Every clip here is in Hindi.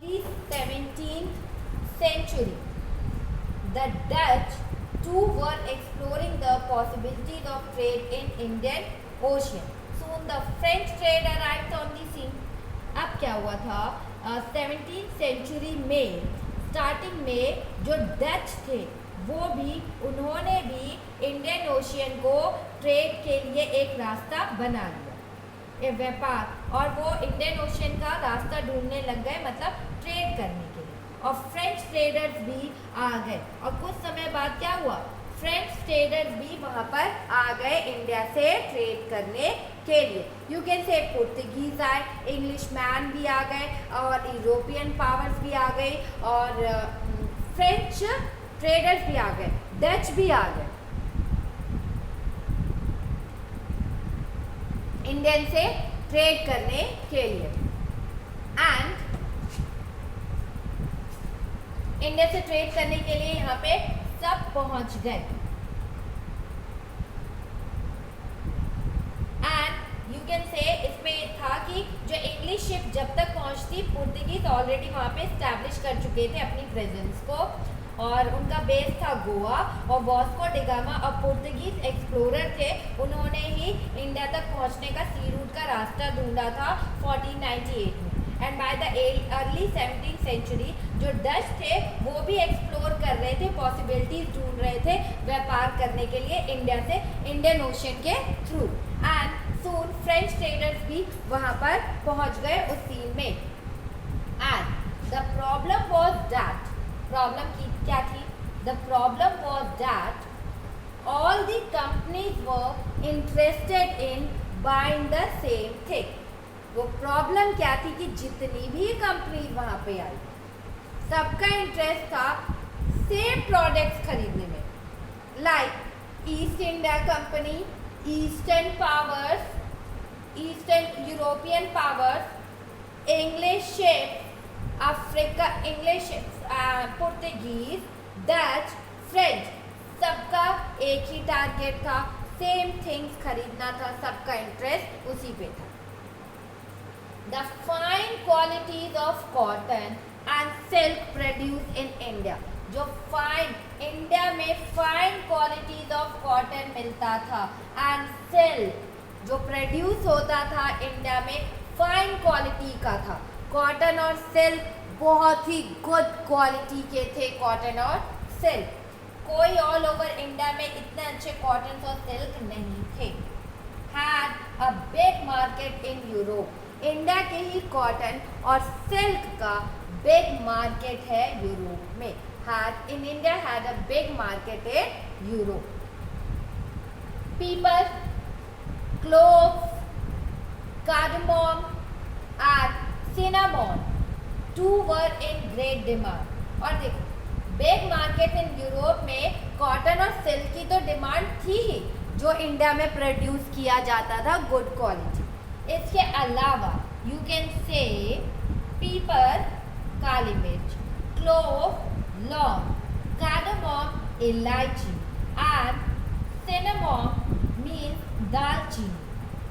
17th century, the Dutch too were exploring the possibilities of trade in Indian Ocean. Soon the French trade arrived on the scene. अब क्या हुआ था 17th सेंचुरी में स्टार्टिंग में जो डच थे वो भी उन्होंने भी इंडियन ओशियन को ट्रेड के लिए एक रास्ता बना लिया, एक व्यापार, और वो इंडियन ओशियन का रास्ता ढूंढने लग गए, मतलब ट्रेड करने के लिए। और फ्रेंच ट्रेडर्स भी आ गए और कुछ समय बाद क्या हुआ, फ्रेंच ट्रेडर्स भी वहाँ पर आ गए इंडिया से ट्रेड करने के लिए। यू कैन से पुर्तगीज आए, इंग्लिश मैन भी आ गए और यूरोपियन पावर्स भी आ गई और फ्रेंच ट्रेडर्स भी आ गए, डच भी आ गए इंडियन से ट्रेड करने के लिए। एंड इंडिया से ट्रेड करने के लिए यहाँ पे सब पहुंच गए। एंड यू कैन से इसमें था कि जो इंग्लिश शिप जब तक पहुंचती, पुर्तगीज ऑलरेडी वहाँ पे स्टैब्लिश कर चुके थे अपनी प्रेजेंस को और उनका बेस था गोवा, और वास्को डिगामा और पुर्तगीज एक्सप्लोरर थे, उन्होंने ही इंडिया तक पहुंचने का सी रूट का रास्ता ढूंढा था 1498 में। And by the early 17th century जो डच थे वो भी एक्सप्लोर कर रहे थे, पॉसिबिलिटीज ढूंढ रहे थे व्यापार करने के लिए इंडिया से इंडियन ओशियन के through. And soon French traders भी वहाँ पर पहुँच गए उस सीन में। And the problem was that, problem की क्या थी, the problem was that all the companies were interested in buying the same thing. वो प्रॉब्लम क्या थी कि जितनी भी कंपनीज वहाँ पे आई सबका इंटरेस्ट था सेम प्रोडक्ट्स खरीदने में, like east India company, eastern powers, eastern European powers, English ships, Africa English ships, Portuguese, Dutch, French, सबका एक ही टारगेट था, सेम थिंग्स खरीदना था, सबका इंटरेस्ट उसी पे था। The fine qualities of cotton and silk produced in India, जो फाइन इंडिया में फाइन क्वालिटीज ऑफ कॉटन मिलता था एंड सिल्क जो प्रोड्यूस होता था इंडिया में फाइन क्वालिटी का था। कॉटन और सिल्क बहुत ही गुड क्वालिटी के थे, कॉटन और सिल्क, कोई ऑल ओवर इंडिया में इतने अच्छे कॉटन और सिल्क नहीं थे। Had a big market in Europe, India के ही कॉटन और सिल्क का बिग मार्केट है यूरोप में। Had in India had a big market in Europe. Pepper, cloves, cardamom and cinnamon too were in great demand. और देखो बिग मार्केट इन यूरोप में कॉटन और सिल्क की तो डिमांड थी ही, जो इंडिया में प्रोड्यूस किया जाता था गुड क्वालिटी। इसके अलावा यू कैन से पीपर काली मिर्च, क्लोव लौंग, कार्डमम इलायची एंड सिनेमन मीन्स दालचीनी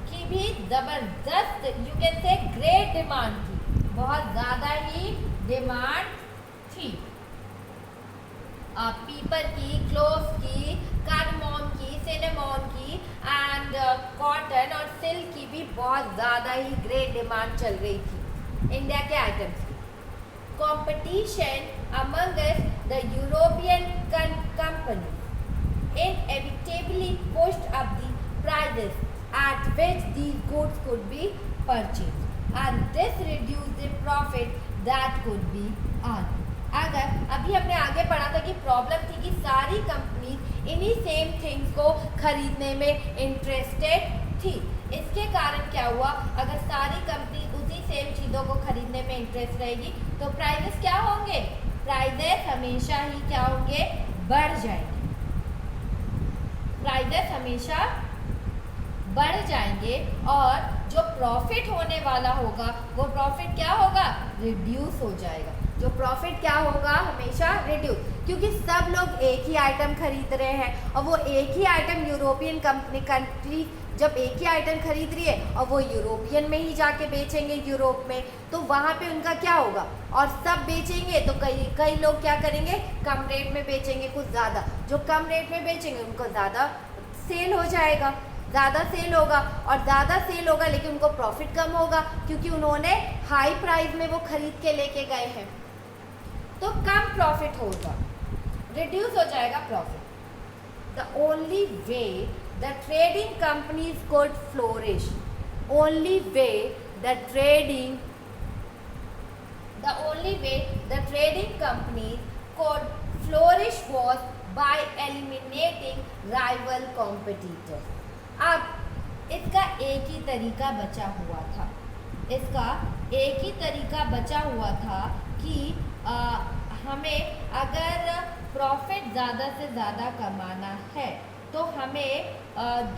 की भी जबरदस्त यू कैन से ग्रेट डिमांड थी, बहुत ज़्यादा ही डिमांड थी। पीपर की, क्लोव की, कार्डमम की, सिनेमन की एंड कॉटन और सिल्क की भी बहुत ज़्यादा ही ग्रेट डिमांड चल रही थी इंडिया के आइटम्स की। Competition among the European companies inevitably pushed up the prices at which these goods could be purchased and this reduced the profit that could be earned। अगर अभी हमने आगे पढ़ा था कि प्रॉब्लम थी कि सारी कंपनी इन्हीं सेम थिंग्स को खरीदने में इंटरेस्टेड थी। इसके कारण क्या हुआ, अगर सारी कंपनी उसी सेम चीज़ों को खरीदने में इंटरेस्ट रहेगी तो प्राइसेस क्या होंगे, प्राइसेस हमेशा ही क्या होंगे, बढ़ जाएंगे, प्राइसेस हमेशा बढ़ जाएंगे और जो प्रॉफिट होने वाला होगा वो प्रॉफिट क्या होगा, रिड्यूस हो जाएगा। जो प्रॉफिट क्या होगा, हमेशा रिड्यूस, क्योंकि सब लोग एक ही आइटम खरीद रहे हैं और वो एक ही आइटम यूरोपियन कंट्री जब एक ही आइटम खरीद रही है और वो यूरोपियन में ही जाके बेचेंगे यूरोप में, तो वहाँ पे उनका क्या होगा, और सब बेचेंगे तो कई लोग क्या करेंगे, कम रेट में बेचेंगे कुछ ज़्यादा, जो कम रेट में बेचेंगे उनको ज़्यादा सेल हो जाएगा, ज़्यादा सेल होगा, और ज़्यादा सेल होगा लेकिन उनको प्रॉफिट कम होगा क्योंकि उन्होंने हाई प्राइस में वो खरीद के लेके गए हैं, तो कम प्रॉफिट होगा, रिड्यूस हो जाएगा profit. The only way the trading companies could flourish, only way the only way the trading companies could flourish was by eliminating rival competitors। अब इसका एक ही तरीका बचा हुआ था, कि हमें अगर प्रॉफिट ज़्यादा से ज़्यादा कमाना है तो हमें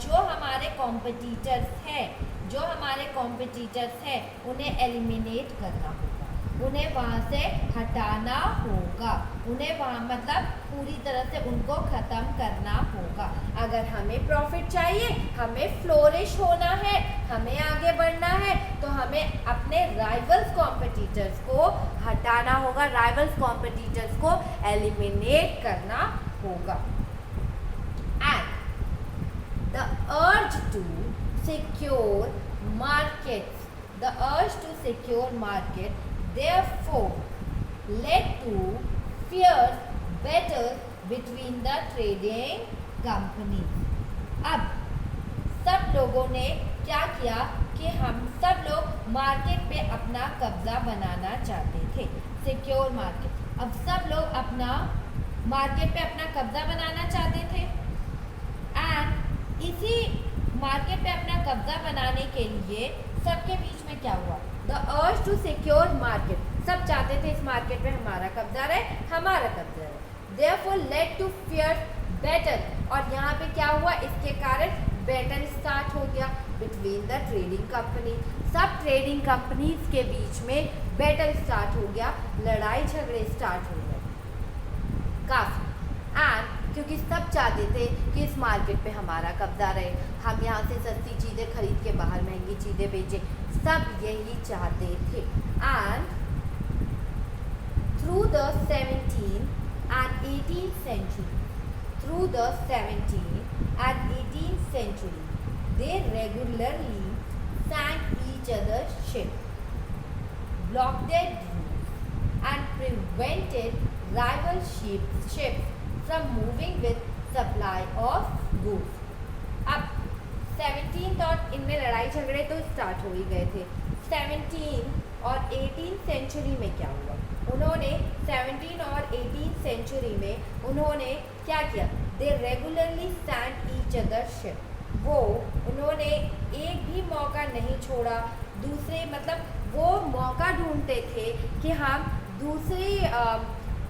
जो हमारे कॉम्पिटिटर्स हैं उन्हें एलिमिनेट करना होगा, उन्हें वहाँ से हटाना होगा, उन्हें वहाँ मतलब पूरी तरह से उनको ख़त्म करना होगा। अगर हमें प्रॉफिट चाहिए, हमें फ्लोरिश होना है, हमें आगे बढ़ना है, तो हमें अपने राइवल्स कॉम्पिटिटर्स को हटाना होगा, राइवल्स कॉम्पिटिटर्स को एलिमिनेट करना होगा। And the urge to secure market therefore led to fierce battles between the trading companies। अब सब लोगों ने क्या किया कि हम सब लोग मार्केट पे अपना कब्जा बनाना चाहते थे, सिक्योर मार्केट। अब सब लोग अपना मार्केट पे अपना कब्जा बनाना चाहते थे, एंड इसी मार्केट पे अपना कब्जा बनाने के लिए सबके बीच में क्या हुआ, the urge to secure market, सब चाहते थे इस मार्केट पे हमारा कब्जा रहे, therefore led to fierce battle, और यहाँ पे क्या हुआ, इसके कारण बैटल स्टार्ट हो गया बिटवीन द ट्रेडिंग कंपनी, सब ट्रेडिंग कंपनीज के बीच में बैटल स्टार्ट हो गया, लड़ाई झगड़े स्टार्ट हो गए काफ़ी। एंड क्योंकि सब चाहते थे कि इस मार्केट पे हमारा कब्जा रहे, हम यहाँ से सस्ती चीज़ें खरीद के बाहर महंगी चीज़ें बेचें, सब यही चाहते थे। And through the 17th and 18th century, they regularly sank each other's ships, blockaded routes, and prevented rival ships from moving with supply of goods। अब 17th और इनमें लड़ाई झगड़े तो स्टार्ट हो ही गए थे। 17 और 18 सेंचुरी में क्या हुआ, उन्होंने 17 और 18 सेंचुरी में उन्होंने क्या किया, दे रेगुलरली सैंक ईच अदर शिप, वो उन्होंने एक भी मौका नहीं छोड़ा, दूसरे मतलब वो मौका ढूंढते थे कि हम दूसरी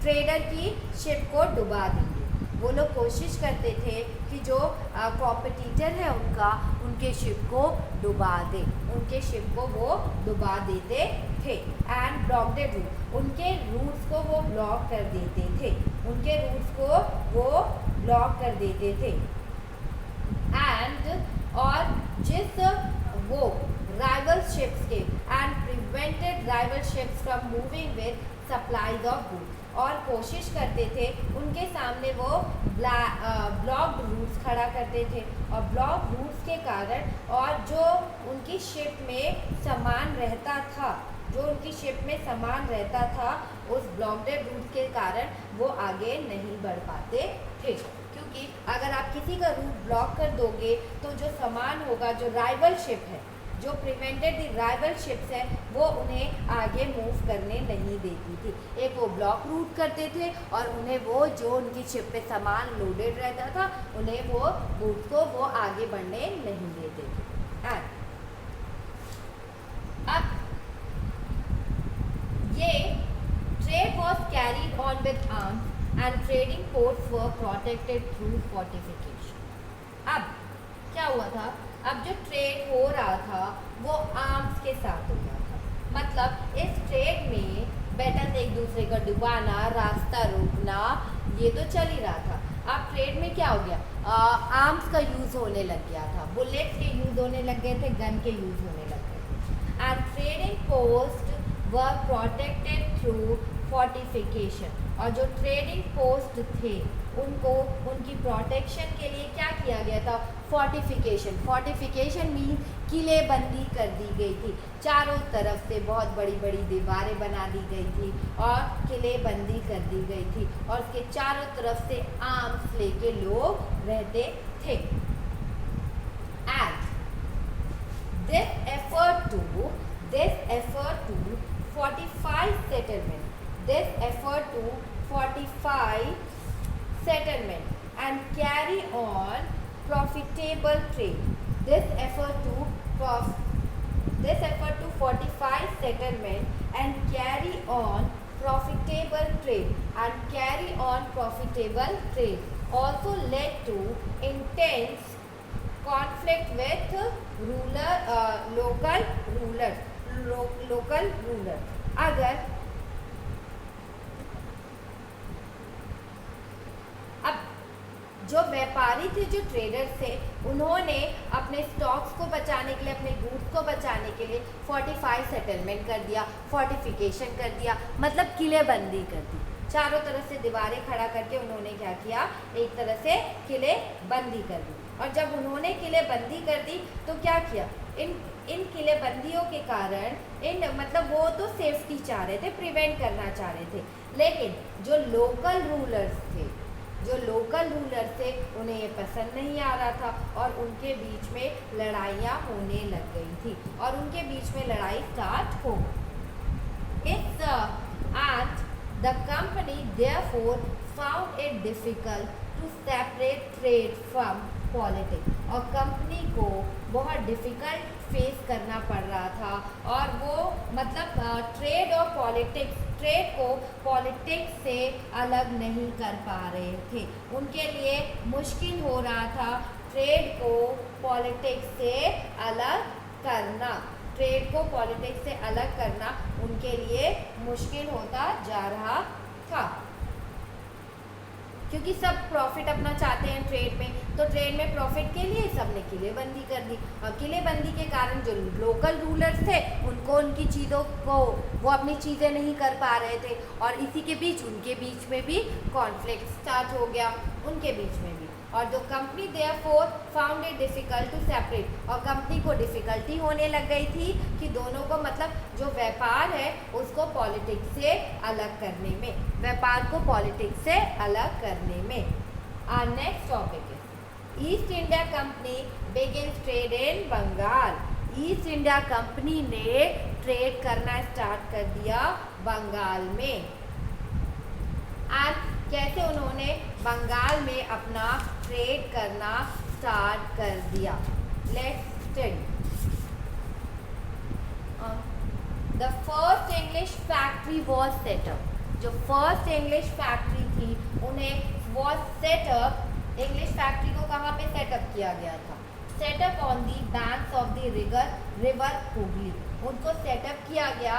ट्रेडर की शिप को डुबा देंगे। वो लोग कोशिश करते थे कि जो कॉम्पिटिटर है उनके शिप को डुबा दे, उनके शिप को वो डुबा देते थे। एंड ब्लॉकडेड रूट, उनके रूट्स को वो ब्लॉक कर देते थे, एंड और जिस वो राइवल शिप्स के and prevented rival ships from moving with supplies of goods, और कोशिश करते थे उनके सामने वो ब्लॉक्ड रूट्स खड़ा करते थे, और ब्लॉक रूट्स के कारण और जो उनकी शिप में सामान रहता था उस ब्लॉकडेड रूट के कारण वो आगे नहीं बढ़ पाते थे, क्योंकि अगर आप किसी का रूट ब्लॉक कर दोगे तो जो सामान होगा, जो राइवल शिप है, जो प्रिवेंटेड द राइवल शिप्स है, वो उन्हें आगे मूव करने नहीं देती थी। एक वो ब्लॉक रूट करते थे और उन्हें वो जो उनकी शिप पे सामान लोडेड रहता था उन्हें वो गुड्स को वो आगे बढ़ने नहीं देते थे। अब ये trade was carried on with arms and trading ports were protected through fortification. अब क्या हुआ था, अब जो ट्रेड हो रहा था वो आर्म्स के साथ हो रहा था, मतलब इस ट्रेड में बैटल एक दूसरे को डुबाना, रास्ता रोकना, ये तो चल ही रहा था। अब ट्रेड में क्या हो गया, आर्म्स का यूज़ होने लग गया था, बुलेट्स के यूज़ होने लग गए थे, गन के यूज़ होने लग गए थे। And trading post were protected through fortification, और जो ट्रेडिंग पोस्ट थे उनको उनकी प्रोटेक्शन के लिए क्या किया गया था, फोर्टिफिकेशन। फोर्टिफिकेशन मीन किलेबंदी कर दी गई थी, चारों तरफ से बहुत बड़ी बड़ी दीवारें बना दी गई थी और किलेबंदी कर दी गई थी, और उसके चारों तरफ से आर्म्स लेके लोग रहते थे। And this effort to fortify settlement, this effort to fortify settlement and carry on profitable trade, this effort to fortify settlement and carry on profitable trade also led to intense conflict with local ruler। अगर अब जो व्यापारी थे, जो ट्रेडर्स थे, उन्होंने अपने स्टॉक्स को बचाने के लिए, अपने गुड्स को बचाने के लिए फोर्टिफाई सेटलमेंट कर दिया, फोर्टिफिकेशन कर दिया, मतलब किलेबंदी कर दी, चारों तरफ से दीवारें खड़ा करके उन्होंने क्या किया, एक तरह से किलेबंदी कर दी। और जब उन्होंने किलेबंदी कर दी तो क्या किया, इन किलेबंदियों के कारण मतलब वो तो सेफ्टी चाह रहे थे, प्रिवेंट करना चाह रहे थे, लेकिन जो लोकल रूलर्स थे उन्हें ये पसंद नहीं आ रहा था, और उनके बीच में लड़ाइयाँ होने लग गई थी, और उनके बीच में लड़ाई स्टार्ट हो गई। And the company therefore found it difficult to separate trade from politics, और कंपनी को बहुत डिफ़िकल्ट फेस करना पड़ रहा था, और वो मतलब ट्रेड और पॉलिटिक्स, ट्रेड को पॉलिटिक्स से अलग नहीं कर पा रहे थे, उनके लिए मुश्किल हो रहा था ट्रेड को पॉलिटिक्स से अलग करना, ट्रेड को पॉलिटिक्स से अलग करना उनके लिए मुश्किल होता जा रहा था, क्योंकि सब प्रॉफिट अपना चाहते हैं ट्रेड में, तो ट्रेड में प्रॉफिट के लिए सबने किलेबंदी कर दी, और किलेबंदी के कारण जो लोकल रूलर्स थे उनको उनकी चीज़ों को वो अपनी चीज़ें नहीं कर पा रहे थे, और इसी के बीच उनके बीच में भी कॉन्फ्लिक्ट स्टार्ट हो गया, उनके बीच में भी। और जो company therefore found it difficult to separate, और कंपनी को डिफ़िकल्टी होने लग गई थी कि दोनों को मतलब जो व्यापार है उसको पॉलिटिक्स से अलग करने में, व्यापार को पॉलिटिक्स से अलग करने में। Our next topic is East India Company begins trade in Bengal. East India Company ने ट्रेड करना स्टार्ट कर दिया बंगाल में। एंड कैसे उन्होंने बंगाल में अपना ट्रेड करना स्टार्ट कर दिया, let's study. The first English factory was setup, जो फर्स्ट इंग्लिश फैक्ट्री थी उन्हें वॉज सेटअप, इंग्लिश फैक्ट्री को कहाँ पे सेटअप किया गया था, setup on the banks of the river Hooghly, उनको सेटअप किया गया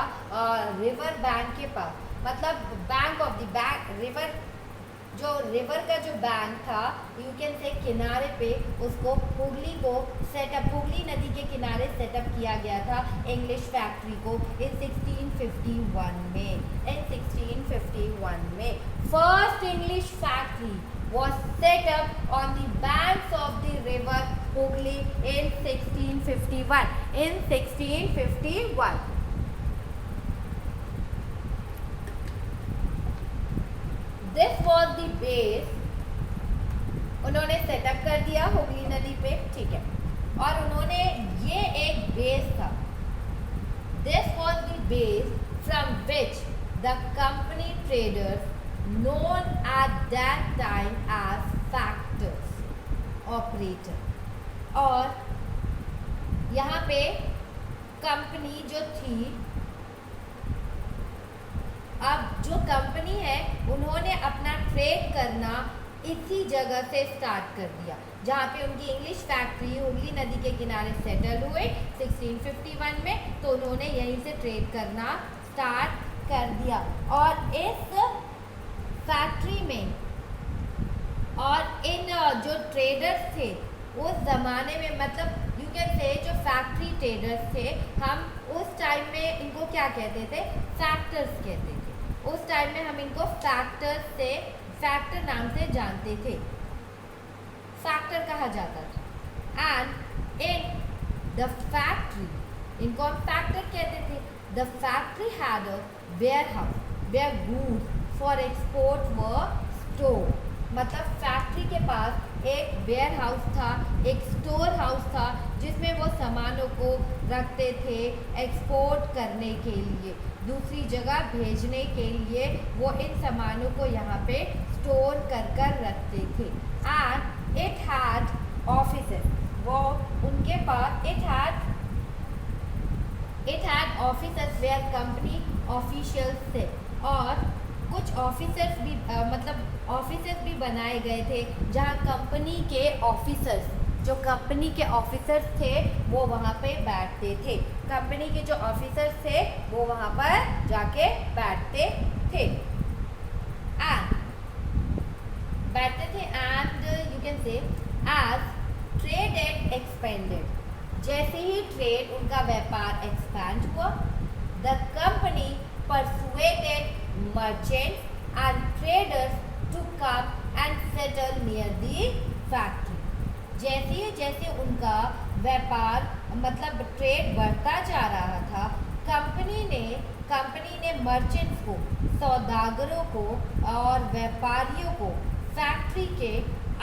रिवर बैंक के पास, मतलब बैंक ऑफ द रिवर, जो रिवर का जो बैंक था यू कैन से किनारे पे, उसको हुगली को सेटअप, हुगली नदी के किनारे सेटअप किया गया था इंग्लिश फैक्ट्री को इन 1651 में। इन 1651 में first English factory was set up on the banks of the river Hooghly in 1651. In 1651. This was the base. उन्होंने सेटअप कर दिया हुगली नदी पे, ठीक है, और उन्होंने ये एक बेस था, This was the base from which the company traders known at that time as factors operator, और यहाँ पे कंपनी जो थी, अब जो कंपनी है उन्होंने अपना ट्रेड करना इसी जगह से स्टार्ट कर दिया जहाँ पे उनकी इंग्लिश फैक्ट्री हुगली नदी के किनारे सेटल हुए 1651 में, तो उन्होंने यहीं से ट्रेड करना स्टार्ट कर दिया। और इस फैक्ट्री में और इन जो ट्रेडर्स थे उस ज़माने में, मतलब यू कैन से जो फैक्ट्री ट्रेडर्स थे, हम उस टाइम में इनको क्या कहते थे, फैक्टर्स कहते थे। उस टाइम में हम इनको फैक्टर्स से, फैक्टर नाम से जानते थे, फैक्टर कहा जाता था। एंड इन द फैक्ट्री, इनको हम फैक्टर कहते थे। The factory had a warehouse where goods for export were store, मतलब फैक्ट्री के पास एक वेयर हाउस था, एक स्टोर हाउस था, जिसमें वो सामानों को रखते थे एक्सपोर्ट करने के लिए, दूसरी जगह भेजने के लिए वो इन सामानों को यहाँ पे स्टोर कर रखते थे। एंड इट हैड ऑफिसेस, वो उनके पास it had offices where company officials थे, और कुछ ऑफिसर्स भी मतलब ऑफिसर्स भी बनाए गए थे जहाँ कंपनी के ऑफिसर्स, जो कंपनी के ऑफिसर्स थे वो वहाँ पे बैठते थे। कंपनी के जो ऑफिसर्स थे वो वहाँ पर जाके बैठते थे and you can say as trade and expanded, जैसे ही ट्रेड उनका व्यापार एक्सपैंड हुआ, the company persuaded merchants and traders to come and settle near the factory। जैसे उनका व्यापार मतलब ट्रेड बढ़ता जा रहा था, कंपनी ने मर्चेंट्स को, सौदागरों को और व्यापारियों को फैक्ट्री के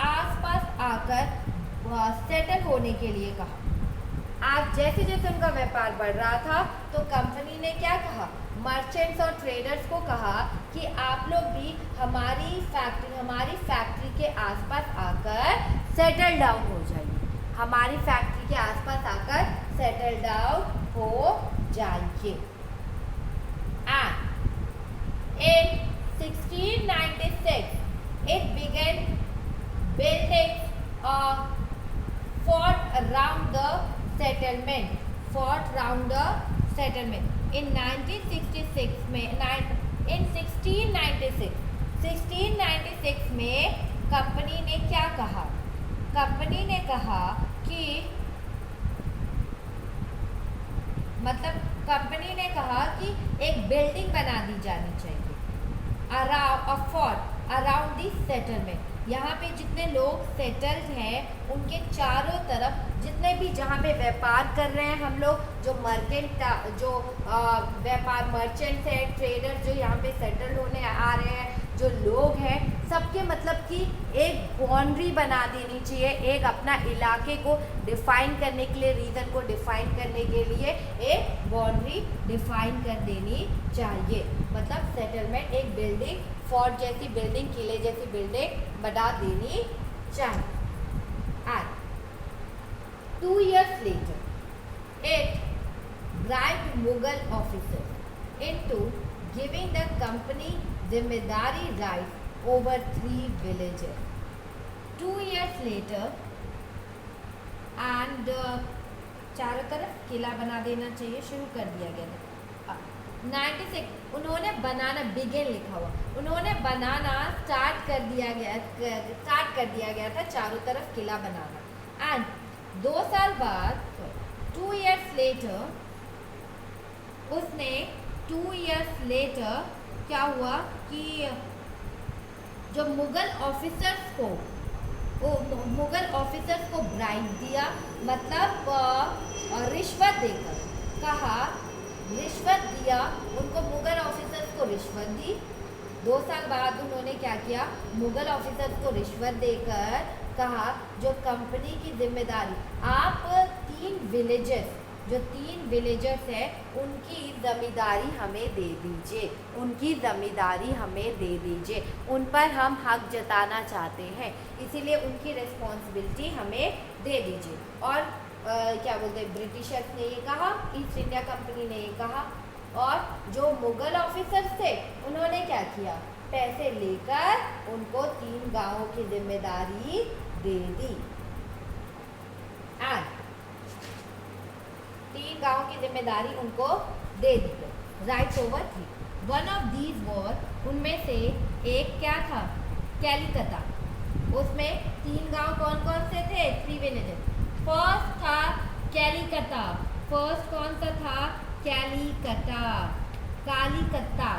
आसपास आकर सेटल होने के लिए कहा। आज जैसे जैसे उनका व्यापार बढ़ रहा था तो कंपनी ने क्या कहा, मर्चेंट्स और ट्रेडर्स को कहा कि आप लोग भी हमारी फैक्ट्री के आसपास आकर सेटल डाउन हो जाइए, हमारी फैक्ट्री के आसपास आकर सेटल डाउन हो जाइए। And in 1696 it began building a fort around the settlement, in 1696 में कंपनी ने क्या कहा, कंपनी ने कहा कि एक बिल्डिंग बना दी जानी चाहिए अराउंड दी सेटलमेंट, यहाँ पे जितने लोग सेटल्ड हैं उनके चारों तरफ, जितने भी जहाँ पे व्यापार कर रहे हैं हम लोग, जो व्यापार मर्चेंट्स हैं, ट्रेडर जो यहाँ पे सेटल होने आ रहे हैं, जो लोग हैं, सबके मतलब कि एक बाउंड्री बना देनी चाहिए, एक अपना इलाके को डिफाइन करने के लिए, रीजन को डिफाइन करने के लिए एक बाउंड्री डिफाइन कर देनी चाहिए। मतलब सेटलमेंट, एक बिल्डिंग, फोर्ट जैसी बिल्डिंग, किले जैसी बिल्डिंग बना देनी चाहिए। And 2 years later, it bribed Mughal officers into giving the company जिम्मेदारी rights over 3 villages. 2 years later, and चारों तरफ किला बना देना चाहिए, शुरू कर दिया गया था। 96 उन्होंने बनाना, बिगिन लिखा हुआ, उन्होंने बनाना स्टार्ट कर दिया गया था, चारों तरफ किला बनाना। एंड 2 साल बाद, 2 years later, उसने 2 years later क्या हुआ कि जो मुगल ऑफिसर्स को ब्राइब दिया, मतलब रिश्वत देकर, रिश्वत दिया उनको, मुगल ऑफिसर्स को रिश्वत दी। 2 साल बाद उन्होंने क्या किया, मुगल ऑफिसर्स को रिश्वत देकर कहा जो कंपनी की जिम्मेदारी, आप 3 विलेजर्स हैं उनकी ज़मींदारी हमें दे दीजिए, उन पर हम हक जताना चाहते हैं, इसीलिए उनकी रिस्पॉन्सिबिलिटी हमें दे दीजिए। और क्या बोलते हैं, ब्रिटिशर्स ने ये कहा, ईस्ट इंडिया कंपनी ने ये कहा, और जो मुगल ऑफिसर्स थे उन्होंने क्या किया, पैसे लेकर उनको 3 गांवों की जिम्मेदारी दे दी। 3 गांव की जिम्मेदारी उनको दे दी गई, rights over 3। One of these war, उनमें से एक क्या था, कैलकटा। उसमें 3 गांव कौन कौन से थे, 3 विलेजेस। फर्स्ट था कैलिकटा, फर्स्ट कौन सा था, कैलिकटा, कालीकट्टा,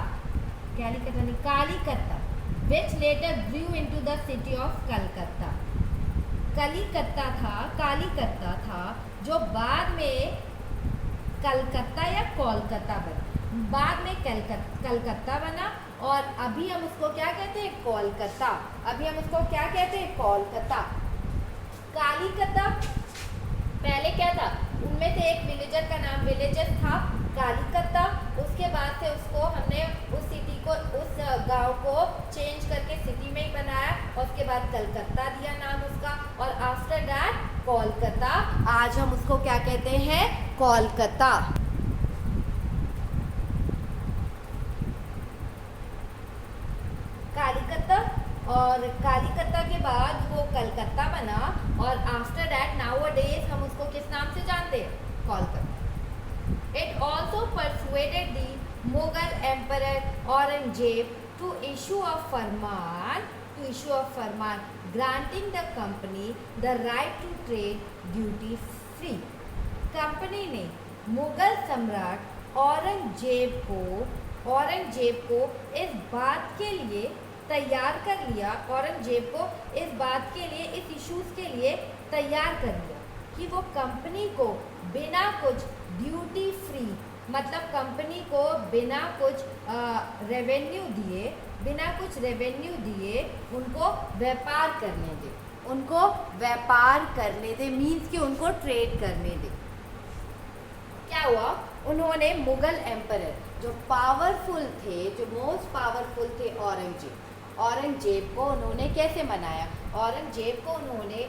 कैलिकटा नहीं कालीकट्टा, which later grew into the city of Calcutta. कलीकत्ता था, कालीकट्टा था, जो बाद में कलकत्ता या कोलकाता बना, बाद में कलकत्ता बना, और अभी हम उसको क्या कहते हैं, कोलकाता। अभी हम उसको क्या कहते हैं, कोलकाता। कालीकट्टा पहले क्या था, उनमें से एक विलेजर का नाम विलेजर था कालीकट्टा। उसके बाद से उसको हमने उस सिटी को, उस गांव को चेंज करके सिटी में ही बनाया, और उसके बाद कलकत्ता दिया नाम उसका, और आफ्टर दैट कोलकाता। आज हम उसको क्या कहते हैं, कोलकाता। कालीकट्टा, और कालीकट्टा के बाद वो कलकत्ता बना, और आफ्टर दैट नाउअडेज हम उसको किस नाम से जानते हैं, Kolkata. It also persuaded the Mughal Emperor Aurangzeb to issue a farman granting the company the right to trade duty free। Company ने मुगल सम्राट औरंगजेब को इस बात के लिए तैयार कर लिया, औरंगजेब को इस बात के लिए, इस इश्यूज के लिए तैयार कर लिया कि वो कंपनी को बिना कुछ ड्यूटी फ्री, मतलब कंपनी को बिना कुछ रेवेन्यू दिए उनको व्यापार करने दे, मीन्स कि उनको ट्रेड करने दे। क्या हुआ, उन्होंने मुगल एम्परर जो पावरफुल थे, जो मोस्ट पावरफुल थे, औरंगजेब को उन्होंने कैसे मनाया, औरंगजेब को उन्होंने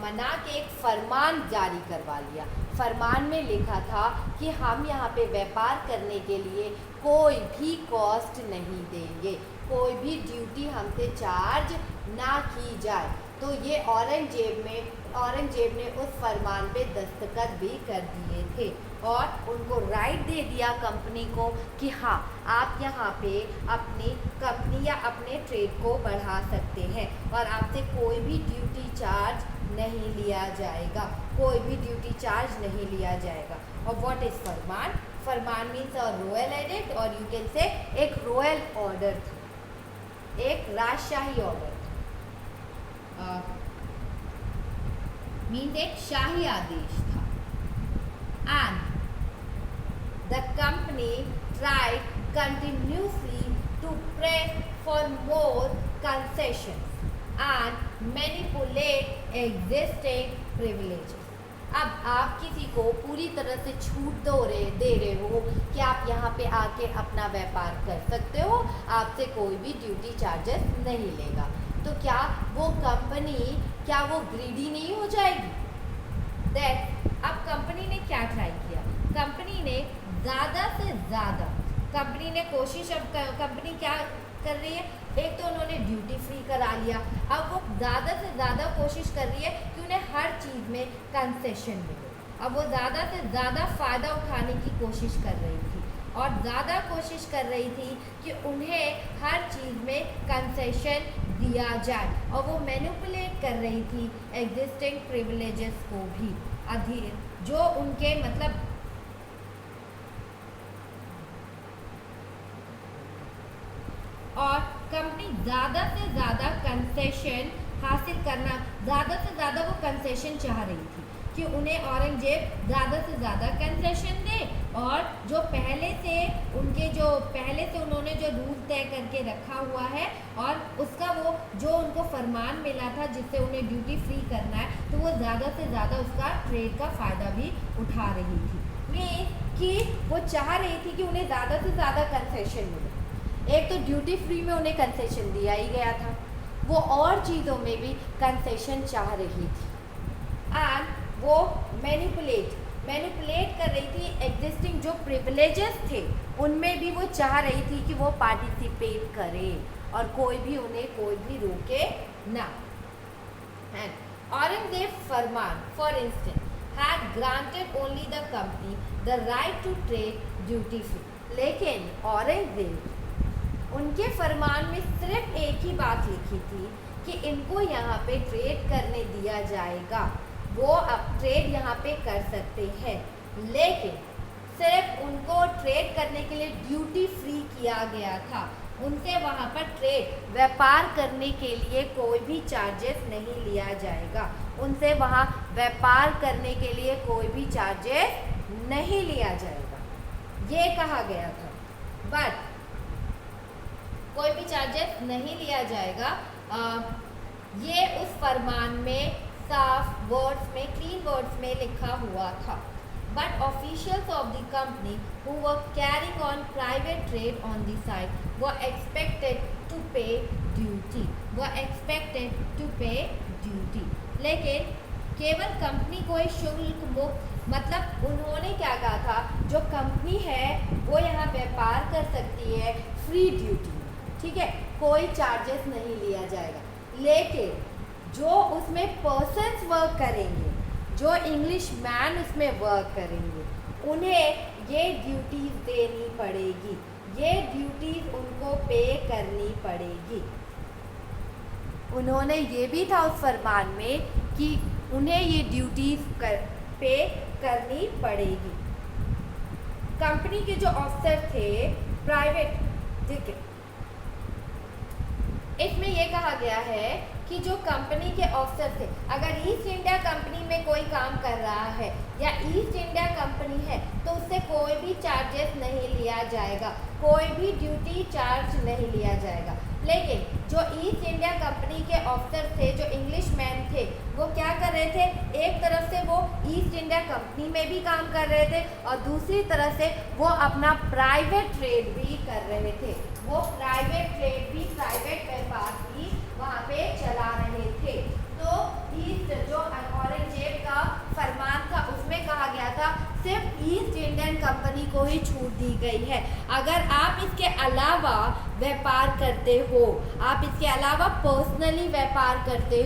मना के एक फरमान जारी करवा लिया। फरमान में लिखा था कि हम यहाँ पे व्यापार करने के लिए कोई भी कॉस्ट नहीं देंगे, कोई भी ड्यूटी हमसे चार्ज ना की जाए। तो ये औरंगजेब ने उस फरमान पे दस्तखत भी कर दिए थे, और उनको राइट दे दिया कंपनी को कि हाँ, आप यहाँ पे अपनी कंपनी या अपने ट्रेड को बढ़ा सकते हैं, और आपसे कोई भी ड्यूटी चार्ज नहीं लिया जाएगा, और what is Farman? Farman means a royal addict, और यू कैन से एक रॉयल ऑर्डर था, एक राजशाही ऑर्डर मीन्स एक शाही आदेश था। And the company tried continuously to press for more concessions and manipulate existing privileges. अब आप किसी को पूरी तरह से छूट दे रहे हो कि आप यहाँ पे आके अपना व्यापार कर सकते हो, आपसे कोई भी ड्यूटी चार्जेस नहीं लेगा, तो क्या वो कंपनी, क्या वो ग्रीडी नहीं हो जाएगी? अब कंपनी ने क्या ट्राई किया, कंपनी ने ज़्यादा से ज़्यादा, कंपनी ने कोशिश, अब कंपनी क्या कर रही है, एक तो उन्होंने ड्यूटी फ्री करा लिया, अब वो ज़्यादा से ज़्यादा कोशिश कर रही है कि उन्हें हर चीज़ में कंसेशन मिले। अब वो ज़्यादा से ज़्यादा फ़ायदा उठाने की कोशिश कर रही थी, और ज़्यादा कोशिश कर रही थी कि उन्हें हर चीज़ में कंसेशन दिया जाए, और वो मैनिपुलेट कर रही थी एग्जिस्टिंग प्रिविलेजेस को भी, जो उनके मतलब और कंपनी ज़्यादा से ज़्यादा कंसेशन हासिल करना, ज़्यादा से ज़्यादा वो कंसेशन चाह रही थी कि उन्हें औरंगजेब ज़्यादा से ज़्यादा कंसेशन दे, और जो पहले से उन्होंने जो रूल तय करके रखा हुआ है, और उसका वो जो उनको फरमान मिला था जिससे उन्हें ड्यूटी फ्री करना है, तो वो ज़्यादा से ज़्यादा उसका ट्रेड का फ़ायदा भी उठा रही थी। कि वो चाह रही थी कि उन्हें ज़्यादा से ज़्यादा कंसेशन मिले। एक तो ड्यूटी फ्री में उन्हें कंसेशन दिया ही गया था, वो और चीज़ों में भी कंसेशन चाह रही थी, एंड वो मैनिपुलेट कर रही थी एग्जिस्टिंग जो प्रिविलेजेस थे, उनमें भी वो चाह रही थी कि वो पार्टिसिपेट करे, और कोई भी रोके ना। And Aurangzeb Farman, for instance, had granted only the company the right to trade duty free, लेकिन औरंगजेब, उनके फरमान में सिर्फ एक ही बात लिखी थी कि इनको यहाँ पे ट्रेड करने दिया जाएगा, वो अब ट्रेड यहाँ पे कर सकते हैं, लेकिन सिर्फ उनको ट्रेड करने के लिए ड्यूटी फ्री किया गया था। उनसे वहाँ पर ट्रेड व्यापार करने के लिए कोई भी चार्जेस नहीं लिया जाएगा, उनसे वहाँ व्यापार करने के लिए कोई भी चार्जेस नहीं लिया जाएगा, ये कहा गया था। बट कोई भी चार्जेस नहीं लिया जाएगा, ये उस फरमान में साफ वर्ड्स में, क्लीन वर्ड्स में लिखा हुआ था। But officials of the company who were carrying on private trade on the side were expected to pay duty. लेकिन केवल कंपनी को ही शुल्क मुक्त, मतलब उन्होंने क्या कहा था, जो कंपनी है वो यहाँ व्यापार कर सकती है फ्री ड्यूटी, ठीक है, कोई चार्जेस नहीं लिया जाएगा। लेकिन जो उसमें पर्सन्स वर्क करेंगे, जो इंग्लिश मैन उसमें वर्क करेंगे, उन्हें ये ड्यूटीज देनी पड़ेगी, ये ड्यूटीज उनको पे करनी पड़ेगी। उन्होंने ये भी था उस फरमान में कि उन्हें ये ड्यूटीज पे करनी पड़ेगी। कंपनी के जो ऑफिसर थे प्राइवेट, ठीक है, इसमें यह कहा गया है कि जो कंपनी के ऑफिसर थे, अगर ईस्ट इंडिया कंपनी में कोई काम कर रहा है या ईस्ट इंडिया कंपनी है तो उससे कोई भी चार्जेस नहीं लिया जाएगा, कोई भी ड्यूटी चार्ज नहीं लिया जाएगा। लेकिन जो ईस्ट इंडिया कंपनी के ऑफिसर थे, जो इंग्लिश मैन थे, वो क्या कर रहे थे, एक तरफ से वो ईस्ट इंडिया कंपनी में भी काम कर रहे थे और दूसरी तरफ से वो अपना प्राइवेट ट्रेड भी कर रहे थे, वो प्राइवेट ट्रेड भी, प्राइवेट व्यापार भी वहाँ पे चला रहे थे। तो ईस्ट जो औरंगजेब का फरमान था उसमें कहा गया था सिर्फ ईस्ट इंडियन कंपनी को ही छूट दी गई है, अगर आप इसके अलावा व्यापार करते हो, आप इसके अलावा पर्सनली व्यापार करते